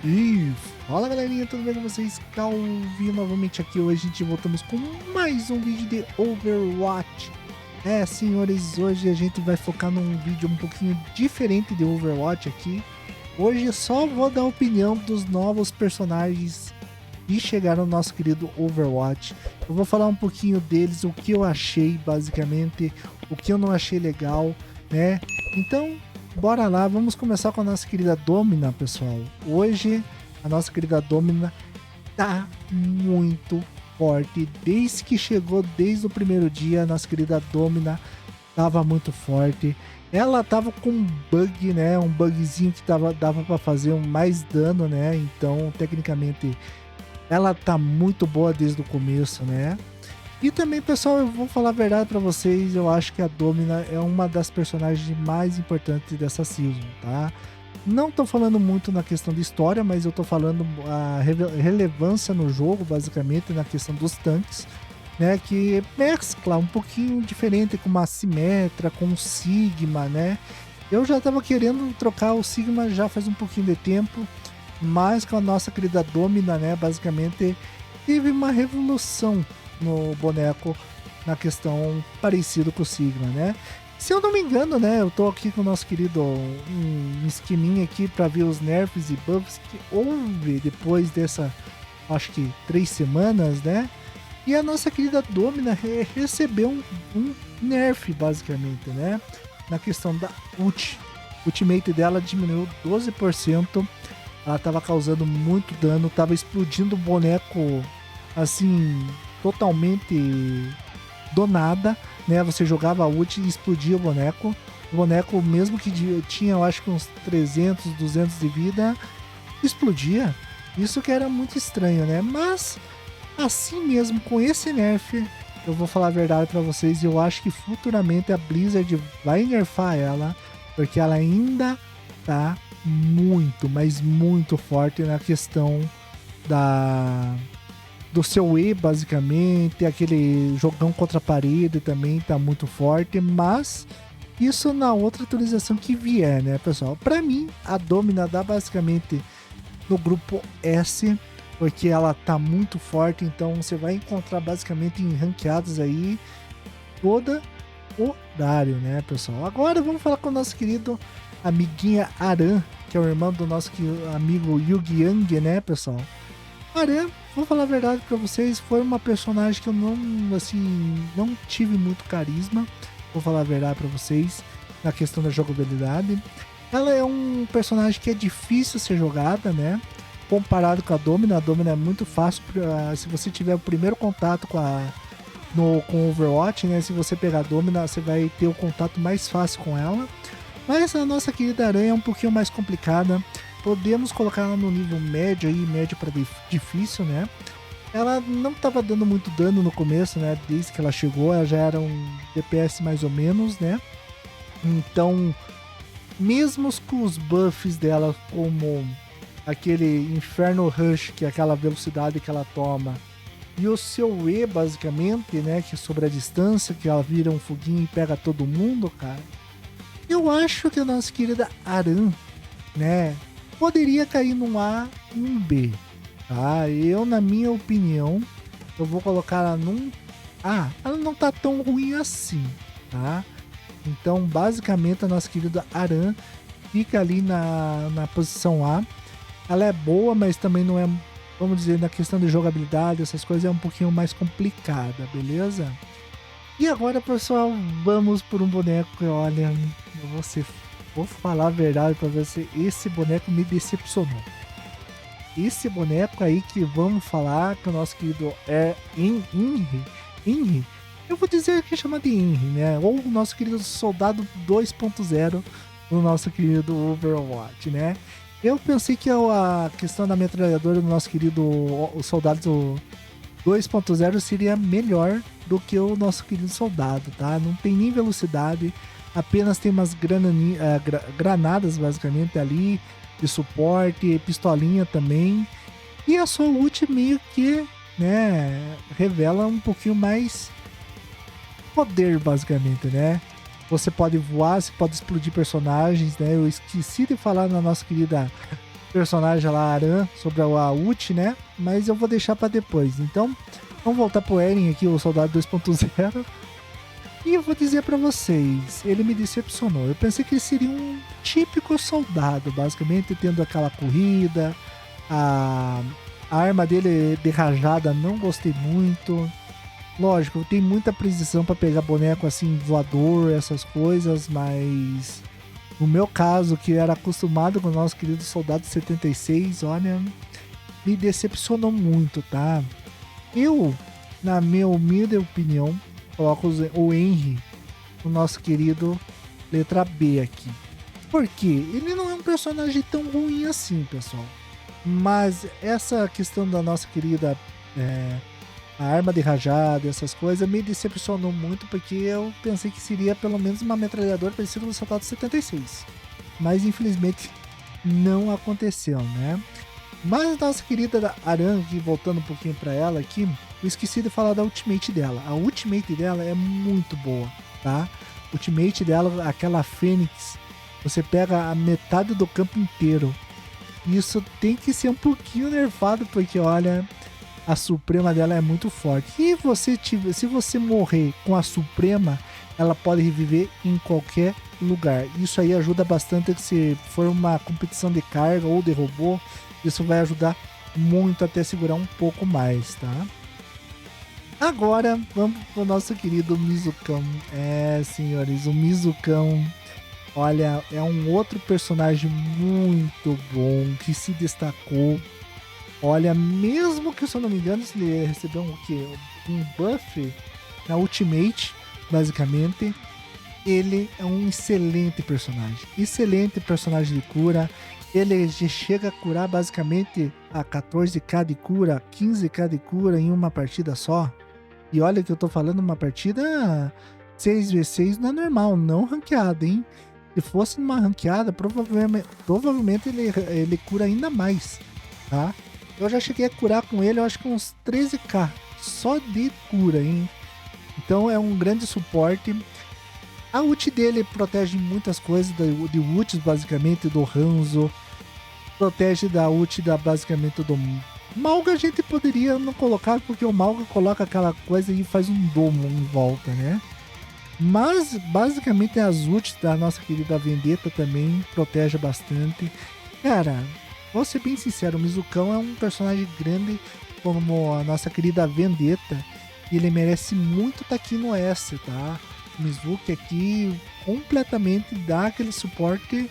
E fala galerinha, tudo bem com vocês? Calvinho novamente aqui. Hoje a gente voltamos com mais um vídeo de Overwatch. Senhores, hoje a gente vai focar num vídeo um pouquinho diferente de Overwatch aqui. Hoje eu só vou dar a opinião dos novos personagens que chegaram no nosso querido Overwatch. Eu vou falar um pouquinho deles, o que eu achei basicamente, o que eu não achei legal, né? Então, bora lá, vamos começar com a nossa querida Domina, pessoal. Hoje, a nossa querida Domina tá muito forte. Desde que chegou, desde o primeiro dia, a nossa querida Domina tava muito forte. Ela tava com um bug, né? Um bugzinho que dava pra fazer mais dano, né? Então, tecnicamente, ela tá muito boa desde o começo, né? E também, pessoal, eu vou falar a verdade pra vocês, eu acho que a Domina é uma das personagens mais importantes dessa season, tá? Não tô falando muito na questão de história, mas eu tô falando a relevância no jogo, basicamente, na questão dos tanques, né? Que mescla um pouquinho diferente com uma Symmetra, com o Sigma, né? Eu já tava querendo trocar o Sigma já faz um pouquinho de tempo, mas com a nossa querida Domina, né? Basicamente, teve uma revolução no boneco na questão parecido com o Sigma, né? Se eu não me engano, né, eu tô aqui com o nosso querido um esqueminha aqui para ver os nerfs e buffs que houve depois dessa, acho que 3 semanas, né? E a nossa querida Domina recebeu um nerf, basicamente, né? Na questão da ultimate dela diminuiu 12%, ela tava causando muito dano, tava explodindo o boneco, assim, totalmente do nada, né? Você jogava a ult e explodia o boneco mesmo que tinha, eu acho que uns 300, 200 de vida, explodia. Isso que era muito estranho, né? Mas assim mesmo, com esse nerf, eu vou falar a verdade pra vocês, eu acho que futuramente a Blizzard vai nerfar ela, porque ela ainda tá muito, mas muito forte na questão do seu E, basicamente, aquele jogão contra a parede também tá muito forte, mas isso na outra atualização que vier, né, pessoal? Para mim, a Domina dá basicamente no grupo S, porque ela tá muito forte, então você vai encontrar basicamente em ranqueados aí toda o horário, né, pessoal? Agora vamos falar com o nosso querido amiguinha Aran, que é o irmão do nosso amigo Yugi Yang, né, pessoal? Aran, vou falar a verdade pra vocês, foi uma personagem que eu não tive muito carisma, vou falar a verdade pra vocês, na questão da jogabilidade. Ela é um personagem que é difícil ser jogada, né? Comparado com a Domina é muito fácil, se você tiver o primeiro contato com o Overwatch, né? Se você pegar a Domina, você vai ter o contato mais fácil com ela. Mas a nossa querida Aranha é um pouquinho mais complicada. Podemos colocar ela no nível médio aí, médio para difícil, né? Ela não estava dando muito dano no começo, né? Desde que ela chegou, ela já era um DPS mais ou menos, né? Então, mesmo com os buffs dela, como aquele Inferno Rush, que é aquela velocidade que ela toma, e o seu E, basicamente, né? Que é sobre a distância, que ela vira um foguinho e pega todo mundo, cara. Eu acho que a nossa querida Aran, né? Poderia cair num A e um B, tá? Eu, na minha opinião, eu vou colocar ela num A. Ela não tá tão ruim assim, tá? Então, basicamente, a nossa querida Aran fica ali na posição A. Ela é boa, mas também não é, vamos dizer, na questão de jogabilidade, essas coisas é um pouquinho mais complicada, beleza? E agora, pessoal, vamos por um boneco que, olha, vou falar a verdade pra você, esse boneco me decepcionou. Esse boneco aí que vamos falar, que o nosso querido é Inri, eu vou dizer que chama de Inri, né? Ou o nosso querido Soldado 2.0 do nosso querido Overwatch, né? Eu pensei que a questão da metralhadora do nosso querido Soldado 2.0 seria melhor do que o nosso querido Soldado, tá? Não tem nem velocidade, apenas tem umas granadas basicamente ali de suporte, pistolinha também, e a sua ult meio que, né, revela um pouquinho mais poder basicamente, né? Você pode voar, você pode explodir personagens, né? Eu esqueci de falar na nossa querida personagem lá, Aran, sobre a ult, né? Mas eu vou deixar pra depois. Então, vamos voltar pro Eren aqui, o Soldado 2.0. E eu vou dizer pra vocês, ele me decepcionou. Eu pensei que ele seria um típico soldado, basicamente, tendo aquela corrida, a, a arma dele de rajada não gostei muito. Lógico, tem muita precisão pra pegar boneco assim, voador, essas coisas, mas no meu caso, que era acostumado com o nosso querido Soldado 76, olha, me decepcionou muito, tá? Eu, na minha humilde opinião, coloco o Henry, o nosso querido letra B aqui. Por quê? Ele não é um personagem tão ruim assim, pessoal. Mas essa questão da nossa querida a arma de rajada, essas coisas, me decepcionou muito, porque eu pensei que seria pelo menos uma metralhadora parecida com o Soldado 76. Mas infelizmente não aconteceu, né? Mas nossa querida Aran, voltando um pouquinho para ela aqui, eu esqueci de falar da ultimate dela. A ultimate dela é muito boa, tá? Ultimate dela, aquela Fênix, você pega a metade do campo inteiro. Isso tem que ser um pouquinho nerfado, porque olha, a Suprema dela é muito forte. E se você morrer com a Suprema, ela pode reviver em qualquer lugar. Isso aí ajuda bastante se for uma competição de carga ou de robô. Isso vai ajudar muito até segurar um pouco mais, tá? Agora, vamos pro nosso querido Mizukão. Senhores, o Mizukão, olha, é um outro personagem muito bom, que se destacou. Olha, mesmo que, se eu não me engano, ele recebeu um buff na Ultimate, basicamente. Ele é um excelente personagem de cura. Ele chega a curar basicamente a 14k de cura, 15k de cura em uma partida só. E olha que eu tô falando uma partida 6v6 não é normal, não ranqueada, hein? Se fosse numa ranqueada, provavelmente ele cura ainda mais, tá? Eu já cheguei a curar com ele, eu acho que uns 13k só de cura, hein? Então é um grande suporte. A ult dele protege muitas coisas, de ults basicamente, do Hanzo. Protege da ult basicamente do Malga. A gente poderia não colocar, porque o Malga coloca aquela coisa e faz um domo em volta, né? Mas basicamente as ults da nossa querida Vendetta também protege bastante. Cara, vou ser bem sincero, o Mizukão é um personagem grande como a nossa querida Vendetta. E ele merece muito estar aqui no S, tá? O Mizuki aqui completamente dá aquele suporte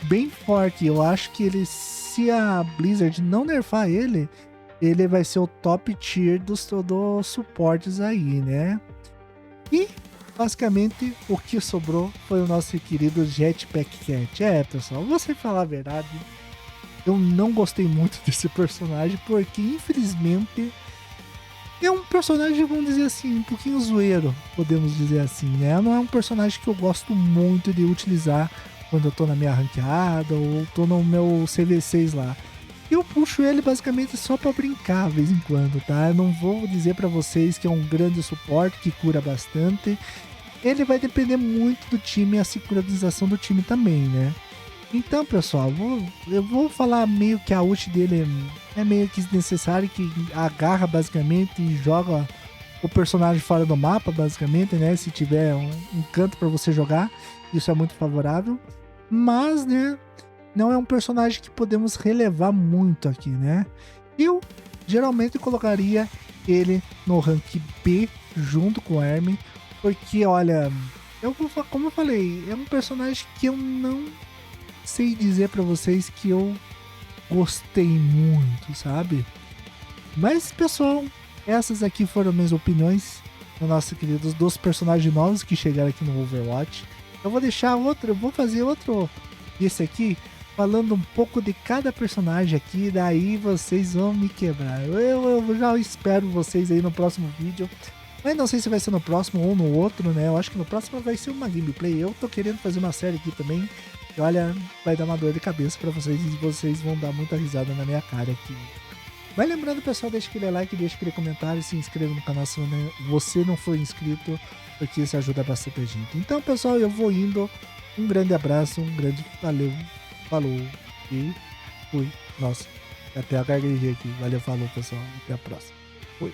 bem forte. Eu acho que ele, se a Blizzard não nerfar ele vai ser o top tier dos suportes aí, né? E basicamente o que sobrou foi o nosso querido Jetpack Cat. Pessoal, vou sempre falar a verdade, eu não gostei muito desse personagem, porque infelizmente é um personagem, vamos dizer assim, um pouquinho zoeiro, podemos dizer assim, né? Não é um personagem que eu gosto muito de utilizar quando eu tô na minha ranqueada ou tô no meu CV6 lá. Eu puxo ele basicamente só pra brincar, de vez em quando, tá? Eu não vou dizer pra vocês que é um grande suporte, que cura bastante. Ele vai depender muito do time e a sincronização do time também, né? Então, pessoal, eu vou falar meio que a ult dele é meio que desnecessário, que agarra basicamente e joga o personagem fora do mapa, basicamente, né? Se tiver um canto para você jogar, isso é muito favorável. Mas, né, não é um personagem que podemos relevar muito aqui, né? Eu geralmente colocaria ele no rank B junto com o Hermes, porque, olha, como eu falei, é um personagem que eu não sei dizer pra vocês que eu gostei muito, sabe? Mas, pessoal, essas aqui foram minhas opiniões dos nossos queridos dos personagens novos que chegaram aqui no Overwatch. Eu vou fazer outro desse aqui, falando um pouco de cada personagem aqui, daí vocês vão me quebrar. Eu já espero vocês aí no próximo vídeo. Mas não sei se vai ser no próximo ou no outro, né? Eu acho que no próximo vai ser uma gameplay. Eu tô querendo fazer uma série aqui também. E olha, vai dar uma dor de cabeça pra vocês e vocês vão dar muita risada na minha cara aqui. Mas lembrando, pessoal, deixa aquele like, deixa aquele comentário, se inscreva no canal se você não for inscrito, porque isso ajuda bastante a gente. Então, pessoal, eu vou indo. Um grande abraço, um grande valeu, falou e fui. Nossa, até a gaguejei aqui. Valeu, falou, pessoal. Até a próxima. Fui.